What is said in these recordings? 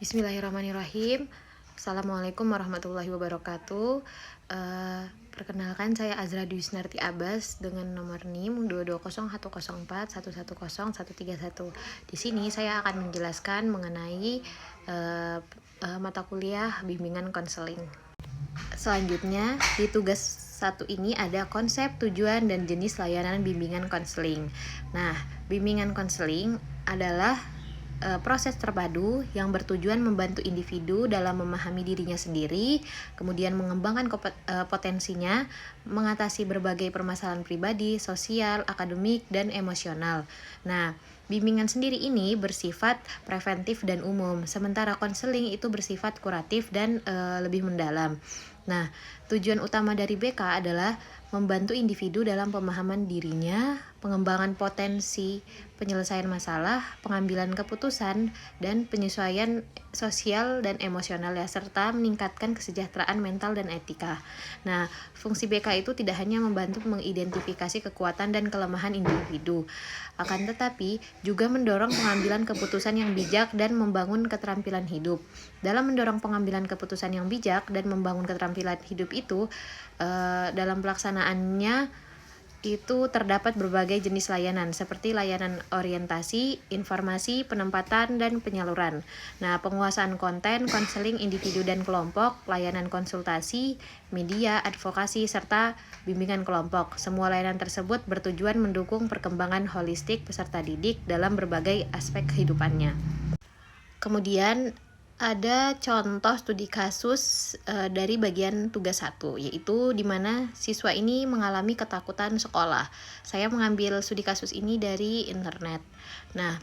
Bismillahirrahmanirrahim. Assalamualaikum warahmatullahi wabarakatuh. Perkenalkan, saya Azra Dwi Snarti Abbas dengan nomor NIM 2201041110131. Di sini saya akan menjelaskan mengenai mata kuliah bimbingan konseling. Selanjutnya, di tugas 1 ini ada konsep, tujuan, dan jenis layanan bimbingan konseling. Nah, bimbingan konseling adalah proses terpadu yang bertujuan membantu individu dalam memahami dirinya sendiri, kemudian mengembangkan potensinya, mengatasi berbagai permasalahan pribadi, sosial, akademik, dan emosional. Nah, bimbingan sendiri ini bersifat preventif dan umum, sementara konseling itu bersifat kuratif dan lebih mendalam. Nah, tujuan utama dari BK adalah membantu individu dalam pemahaman dirinya, pengembangan potensi, penyelesaian masalah, pengambilan keputusan, dan penyesuaian sosial dan emosional ya, serta meningkatkan kesejahteraan mental dan etika. Nah, fungsi BK itu tidak hanya membantu mengidentifikasi kekuatan dan kelemahan individu, akan tetapi juga mendorong pengambilan keputusan yang bijak dan membangun keterampilan hidup. Dalam mendorong pengambilan keputusan yang bijak dan membangun keterampilan hidup itu, dalam pelaksanaannya itu terdapat berbagai jenis layanan seperti layanan orientasi, informasi, penempatan, dan penyaluran. Nah, penguasaan konten, konseling individu dan kelompok, layanan konsultasi, media, advokasi, serta bimbingan kelompok. Semua layanan tersebut bertujuan mendukung perkembangan holistik peserta didik dalam berbagai aspek kehidupannya. Kemudian ada contoh studi kasus dari bagian tugas 1, yaitu di mana siswa ini mengalami ketakutan sekolah. Saya mengambil studi kasus ini dari internet. Nah,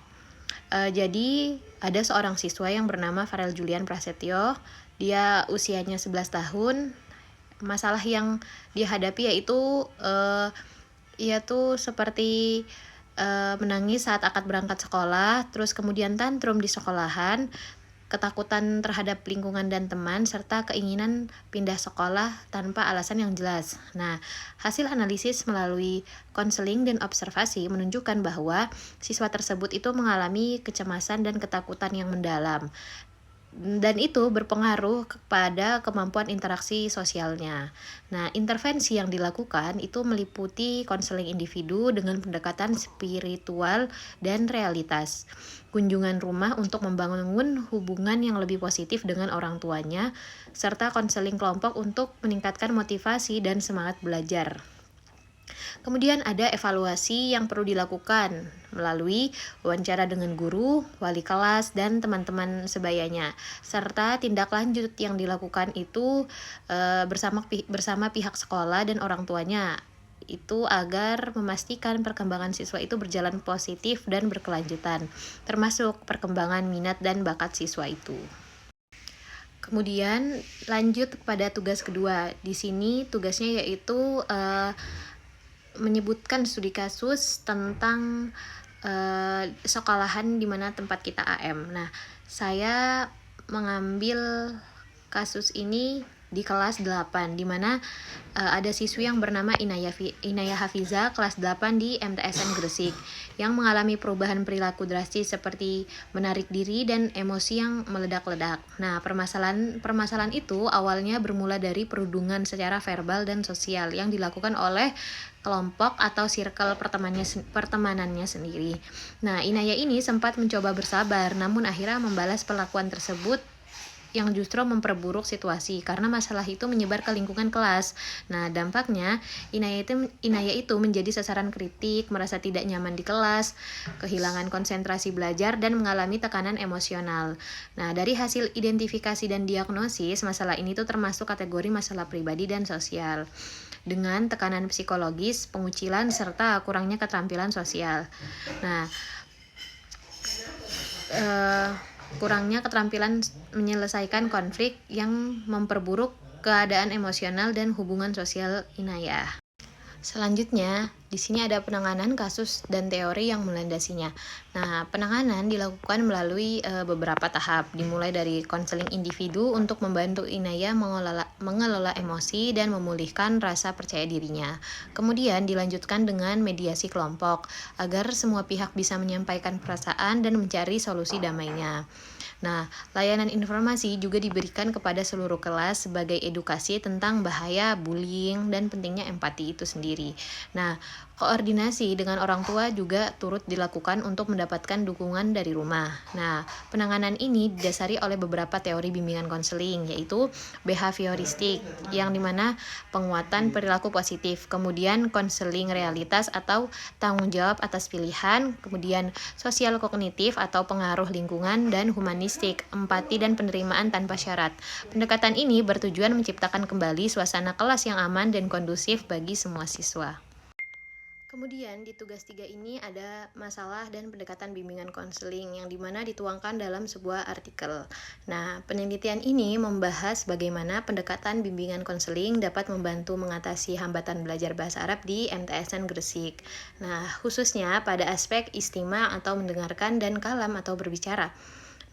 jadi ada seorang siswa yang bernama Farel Julian Prasetyo. Dia usianya 11 tahun. Masalah yang dia hadapi yaitu ia tuh seperti menangis saat akad berangkat sekolah, terus kemudian tantrum di sekolahan, ketakutan terhadap lingkungan dan teman, serta keinginan pindah sekolah tanpa alasan yang jelas. Nah, hasil analisis melalui konseling dan observasi menunjukkan bahwa siswa tersebut itu mengalami kecemasan dan ketakutan yang mendalam. Dan itu berpengaruh kepada kemampuan interaksi sosialnya. Nah, intervensi yang dilakukan itu meliputi konseling individu dengan pendekatan spiritual dan realitas, kunjungan rumah untuk membangun hubungan yang lebih positif dengan orang tuanya, serta konseling kelompok untuk meningkatkan motivasi dan semangat belajar. Kemudian ada evaluasi yang perlu dilakukan melalui wawancara dengan guru, wali kelas, dan teman-teman sebayanya, serta tindak lanjut yang dilakukan itu bersama pihak sekolah dan orang tuanya, itu agar memastikan perkembangan siswa itu berjalan positif dan berkelanjutan, termasuk perkembangan minat dan bakat siswa itu. Kemudian lanjut kepada tugas kedua. Di sini tugasnya yaitu menyebutkan studi kasus tentang sekolahan di mana tempat kita AM. Nah, saya mengambil kasus ini di kelas 8, di mana ada siswi yang bernama Inayah Hafiza, kelas 8 di MTSN Gresik, yang mengalami perubahan perilaku drastis seperti menarik diri dan emosi yang meledak-ledak. Nah, permasalahan itu awalnya bermula dari perundungan secara verbal dan sosial yang dilakukan oleh kelompok atau circle pertemanannya sendiri. Nah, Inayah ini sempat mencoba bersabar, namun akhirnya membalas perlakuan tersebut yang justru memperburuk situasi karena masalah itu menyebar ke lingkungan kelas. Nah, dampaknya Inayah itu menjadi sasaran kritik, merasa tidak nyaman di kelas, kehilangan konsentrasi belajar, dan mengalami tekanan emosional. Nah, dari hasil identifikasi dan diagnosis, masalah ini tuh termasuk kategori masalah pribadi dan sosial, dengan tekanan psikologis, pengucilan, serta kurangnya keterampilan sosial. Nah, kurangnya keterampilan menyelesaikan konflik yang memperburuk keadaan emosional dan hubungan sosial Inayah. Selanjutnya, di sini ada penanganan kasus dan teori yang melandasinya. Nah, penanganan dilakukan melalui beberapa tahap, dimulai dari konseling individu untuk membantu Inayah mengelola emosi dan memulihkan rasa percaya dirinya. Kemudian dilanjutkan dengan mediasi kelompok, agar semua pihak bisa menyampaikan perasaan dan mencari solusi damainya. Nah, layanan informasi juga diberikan kepada seluruh kelas sebagai edukasi tentang bahaya bullying dan pentingnya empati itu sendiri. Nah, koordinasi dengan orang tua juga turut dilakukan untuk mendapatkan dukungan dari rumah. Nah, penanganan ini didasari oleh beberapa teori bimbingan konseling, yaitu behavioristik, yang dimana penguatan perilaku positif, kemudian konseling realitas atau tanggung jawab atas pilihan, kemudian sosial kognitif atau pengaruh lingkungan, dan humanistik, empati dan penerimaan tanpa syarat. Pendekatan ini bertujuan menciptakan kembali suasana kelas yang aman dan kondusif bagi semua siswa. Kemudian di tugas 3 ini ada masalah dan pendekatan bimbingan konseling yang dimana dituangkan dalam sebuah artikel. Nah, penelitian ini membahas bagaimana pendekatan bimbingan konseling dapat membantu mengatasi hambatan belajar bahasa Arab di MTSN Gresik. Nah, khususnya pada aspek istima atau mendengarkan dan kalam atau berbicara.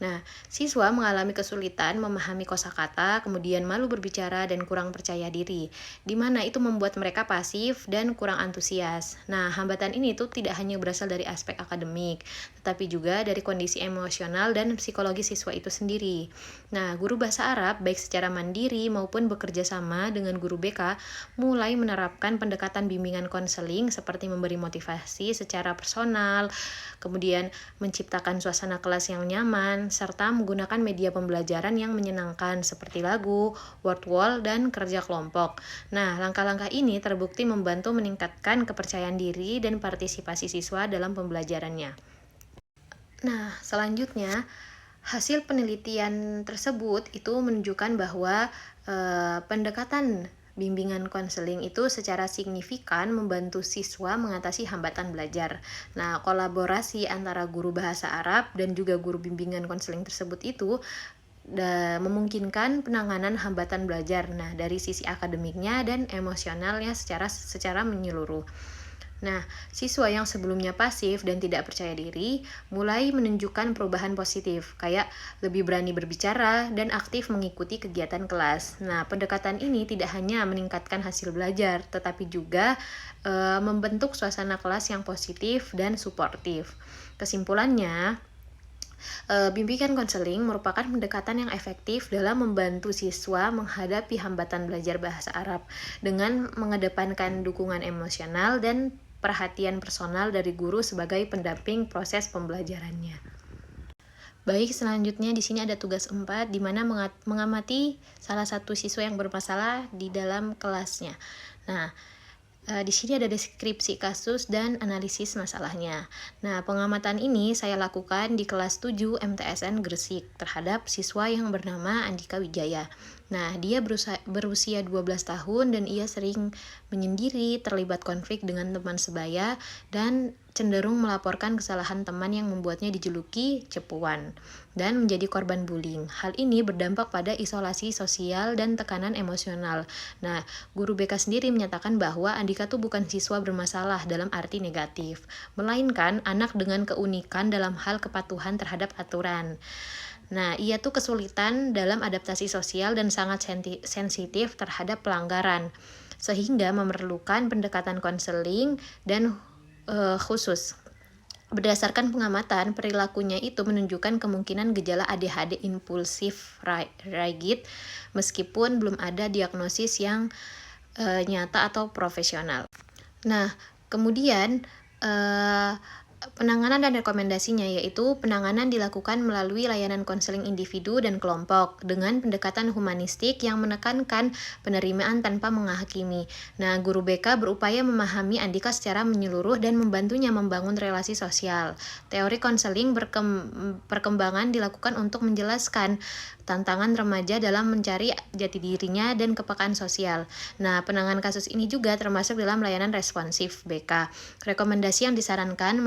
Nah, siswa mengalami kesulitan memahami kosakata, kemudian malu berbicara dan kurang percaya diri, di mana itu membuat mereka pasif dan kurang antusias. Nah, hambatan ini tuh tidak hanya berasal dari aspek akademik, tetapi juga dari kondisi emosional dan psikologi siswa itu sendiri. Nah, guru bahasa Arab baik secara mandiri maupun bekerja sama dengan guru BK mulai menerapkan pendekatan bimbingan konseling seperti memberi motivasi secara personal, kemudian menciptakan suasana kelas yang nyaman, serta menggunakan media pembelajaran yang menyenangkan seperti lagu, word wall, dan kerja kelompok. Nah, langkah-langkah ini terbukti membantu meningkatkan kepercayaan diri dan partisipasi siswa dalam pembelajarannya. Nah, selanjutnya, hasil penelitian tersebut itu menunjukkan bahwa pendekatan bimbingan konseling itu secara signifikan membantu siswa mengatasi hambatan belajar. Nah, kolaborasi antara guru bahasa Arab dan juga guru bimbingan konseling tersebut itu memungkinkan penanganan hambatan belajar. Nah, dari sisi akademiknya dan emosionalnya secara menyeluruh. Nah, siswa yang sebelumnya pasif dan tidak percaya diri mulai menunjukkan perubahan positif, kayak lebih berani berbicara dan aktif mengikuti kegiatan kelas. Nah, pendekatan ini tidak hanya meningkatkan hasil belajar, tetapi juga membentuk suasana kelas yang positif dan suportif. Kesimpulannya, bimbingan konseling merupakan pendekatan yang efektif dalam membantu siswa menghadapi hambatan belajar bahasa Arab dengan mengedepankan dukungan emosional dan perhatian personal dari guru sebagai pendamping proses pembelajarannya. Baik, selanjutnya di sini ada tugas 4 di mana mengamati salah satu siswa yang bermasalah di dalam kelasnya. Nah, di sini ada deskripsi kasus dan analisis masalahnya. Nah, pengamatan ini saya lakukan di kelas 7 MTSN Gresik terhadap siswa yang bernama Andika Wijaya. Nah, dia berusia 12 tahun dan ia sering menyendiri, terlibat konflik dengan teman sebaya, dan cenderung melaporkan kesalahan teman yang membuatnya dijuluki cepuan dan menjadi korban bullying. Hal ini berdampak pada isolasi sosial dan tekanan emosional. Nah, guru BK sendiri menyatakan bahwa Andika tuh bukan siswa bermasalah dalam arti negatif, melainkan anak dengan keunikan dalam hal kepatuhan terhadap aturan. Nah, ia tuh kesulitan dalam adaptasi sosial dan sangat sensitif terhadap pelanggaran, sehingga memerlukan pendekatan konseling dan khusus. Berdasarkan pengamatan, perilakunya itu menunjukkan kemungkinan gejala ADHD impulsif rigid, meskipun belum ada diagnosis yang nyata atau profesional. Nah, kemudian penanganan dan rekomendasinya yaitu penanganan dilakukan melalui layanan konseling individu dan kelompok dengan pendekatan humanistik yang menekankan penerimaan tanpa menghakimi. Nah, guru BK berupaya memahami Andika secara menyeluruh dan membantunya membangun relasi sosial. Teori konseling perkembangan dilakukan untuk menjelaskan tantangan remaja dalam mencari jati dirinya dan kepekaan sosial. Nah, penanganan kasus ini juga termasuk dalam layanan responsif BK. Rekomendasi yang disarankan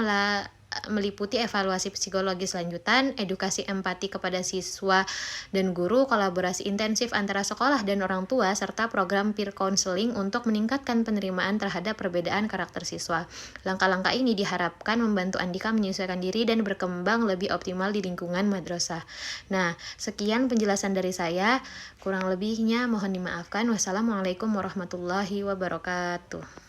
meliputi evaluasi psikologis lanjutan, edukasi empati kepada siswa dan guru, kolaborasi intensif antara sekolah dan orang tua, serta program peer counseling untuk meningkatkan penerimaan terhadap perbedaan karakter siswa. Langkah-langkah ini diharapkan membantu Andika menyesuaikan diri dan berkembang lebih optimal di lingkungan madrasah. Nah, sekian penjelasan dari saya. Kurang lebihnya mohon dimaafkan. Wassalamualaikum warahmatullahi wabarakatuh.